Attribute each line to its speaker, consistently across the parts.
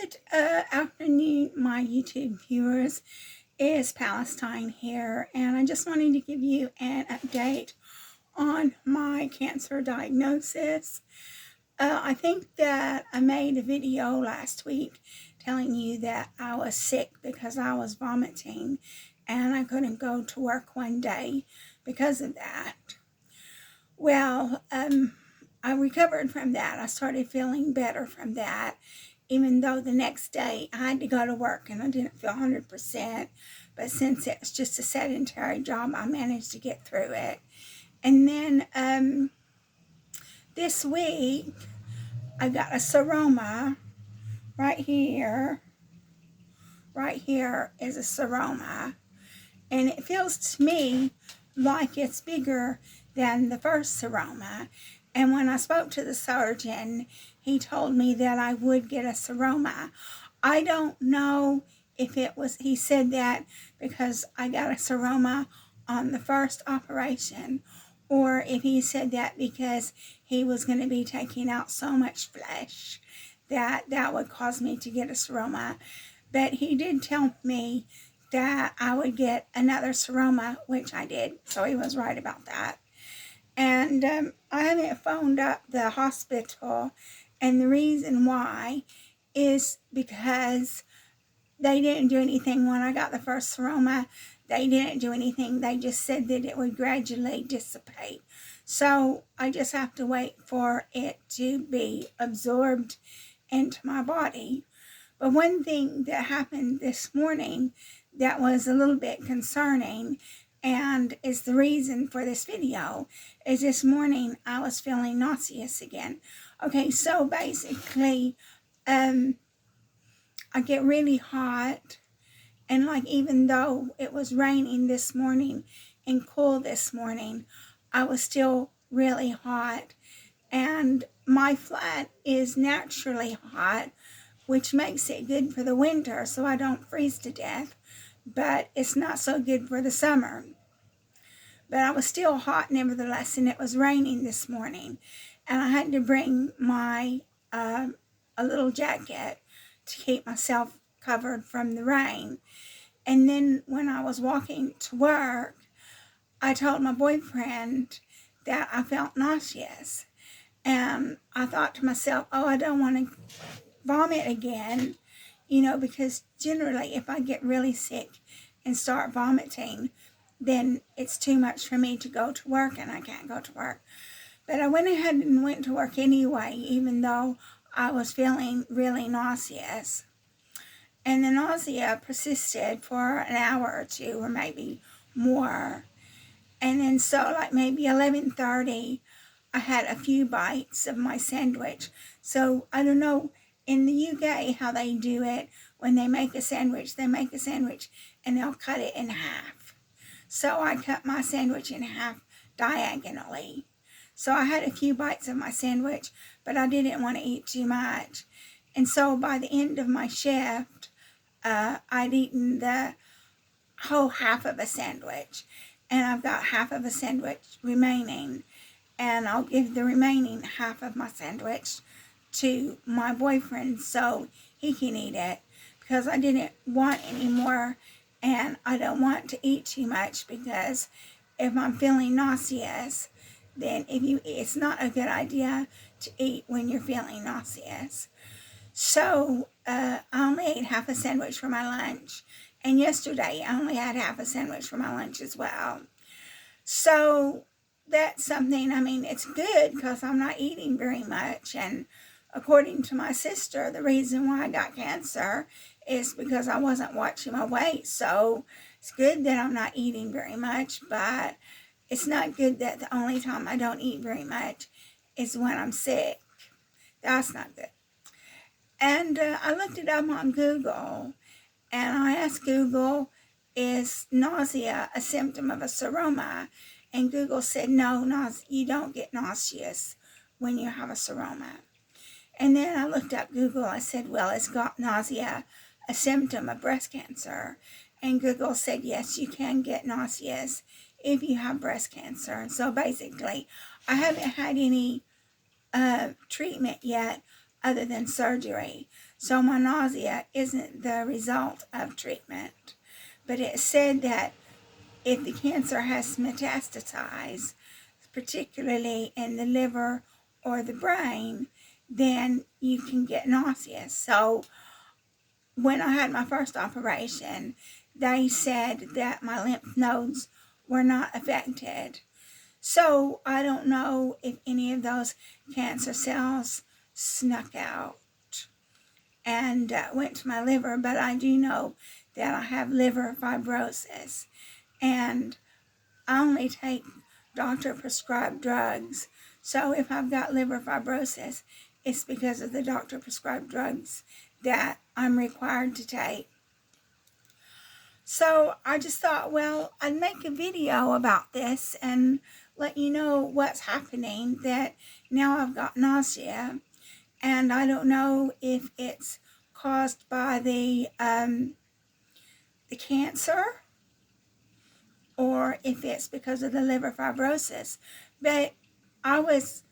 Speaker 1: Good afternoon, my YouTube viewers. It's Palestine here, and I just wanted to give you an update on my cancer diagnosis. I think that I made a video last week telling you that I was sick because I was vomiting and I couldn't go to work one day because of that. Well, I recovered from that. I started feeling better from that, even though the next day I had to go to work and I didn't feel 100%. But since it's just a sedentary job, I managed to get through it. And then this week, I got a seroma right here. Right here is a seroma. And it feels to me like it's bigger than the first seroma. And when I spoke to the surgeon, he told me that I would get a seroma. I don't know if it was, he said that because I got a seroma on the first operation, or if he said that because he was going to be taking out so much flesh that that would cause me to get a seroma. But he did tell me that I would get another seroma, which I did, so he was right about that. And I haven't phoned up the hospital, and the reason why is because they didn't do anything when I got the first seroma. They didn't do anything. They just said that it would gradually dissipate. So I just have to wait for it to be absorbed into my body. But one thing that happened this morning that was a little bit concerning, and is the reason for this video, is this morning I was feeling nauseous again. Okay, so basically, I get really hot, and like even though it was raining this morning and cool this morning, I was still really hot. And my flat is naturally hot, which makes it good for the winter so I don't freeze to death, but it's not so good for the summer. But I was still hot nevertheless, and it was raining this morning, and I had to bring my a little jacket to keep myself covered from the rain. And then when I was walking to work, I told my boyfriend that I felt nauseous, and I thought to myself, oh, I don't want to vomit again, you know, because generally if I get really sick and start vomiting, then it's too much for me to go to work, and I can't go to work. But I went ahead and went to work anyway, even though I was feeling really nauseous. And the nausea persisted for an hour or two, or maybe more. And then so like maybe 11:30, I had a few bites of my sandwich. So I don't know, in the UK how they do it, when they make a sandwich, and they'll cut it in half. So I cut my sandwich in half diagonally. So I had a few bites of my sandwich, but I didn't want to eat too much. And so by the end of my shift, I'd eaten the whole half of a sandwich. And I've got half of a sandwich remaining. And I'll give the remaining half of my sandwich to my boyfriend so he can eat it, because I didn't want any more, and I don't want to eat too much, because if I'm feeling nauseous, then it's not a good idea to eat when you're feeling nauseous. So I only ate half a sandwich for my lunch, and yesterday I only had half a sandwich for my lunch as well. So that's something, I mean, it's good because I'm not eating very much. And according to my sister, the reason why I got cancer is because I wasn't watching my weight. So it's good that I'm not eating very much, but it's not good that the only time I don't eat very much is when I'm sick. That's not good. And I looked it up on Google, and I asked Google, is nausea a symptom of a seroma? And Google said, no, you don't get nauseous when you have a seroma. And then I looked up Google. I said, well, is nausea a symptom of breast cancer? And Google said, yes, you can get nauseous if you have breast cancer. And so basically, I haven't had any treatment yet other than surgery. So my nausea isn't the result of treatment. But it said that if the cancer has metastasized, particularly in the liver or the brain, then you can get nausea. So when I had my first operation, they said that my lymph nodes were not affected. So I don't know if any of those cancer cells snuck out and went to my liver, but I do know that I have liver fibrosis, and I only take doctor prescribed drugs. So if I've got liver fibrosis, it's because of the doctor prescribed drugs that I'm required to take. So I just thought, well, I'd make a video about this and let you know what's happening, that now I've got nausea, and I don't know if it's caused by the cancer or if it's because of the liver fibrosis. But I was,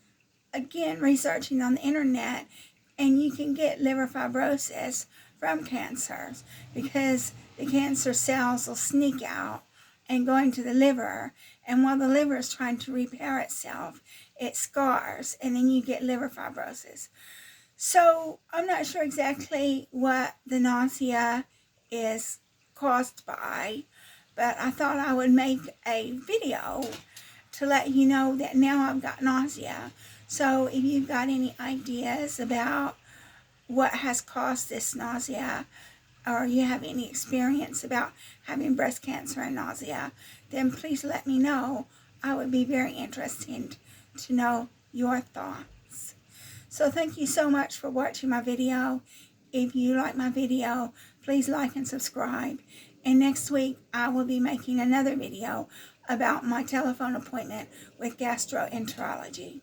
Speaker 1: again, researching on the internet, and you can get liver fibrosis from cancers because the cancer cells will sneak out and go into the liver, and while the liver is trying to repair itself, it scars, and then you get liver fibrosis. So I'm not sure exactly what the nausea is caused by, but I thought I would make a video to let you know that now I've got nausea. So if you've got any ideas about what has caused this nausea, or you have any experience about having breast cancer and nausea, then please let me know. I would be very interested to know your thoughts. So thank you so much for watching my video. If you like my video, please like and subscribe. And next week, I will be making another video about my telephone appointment with gastroenterology.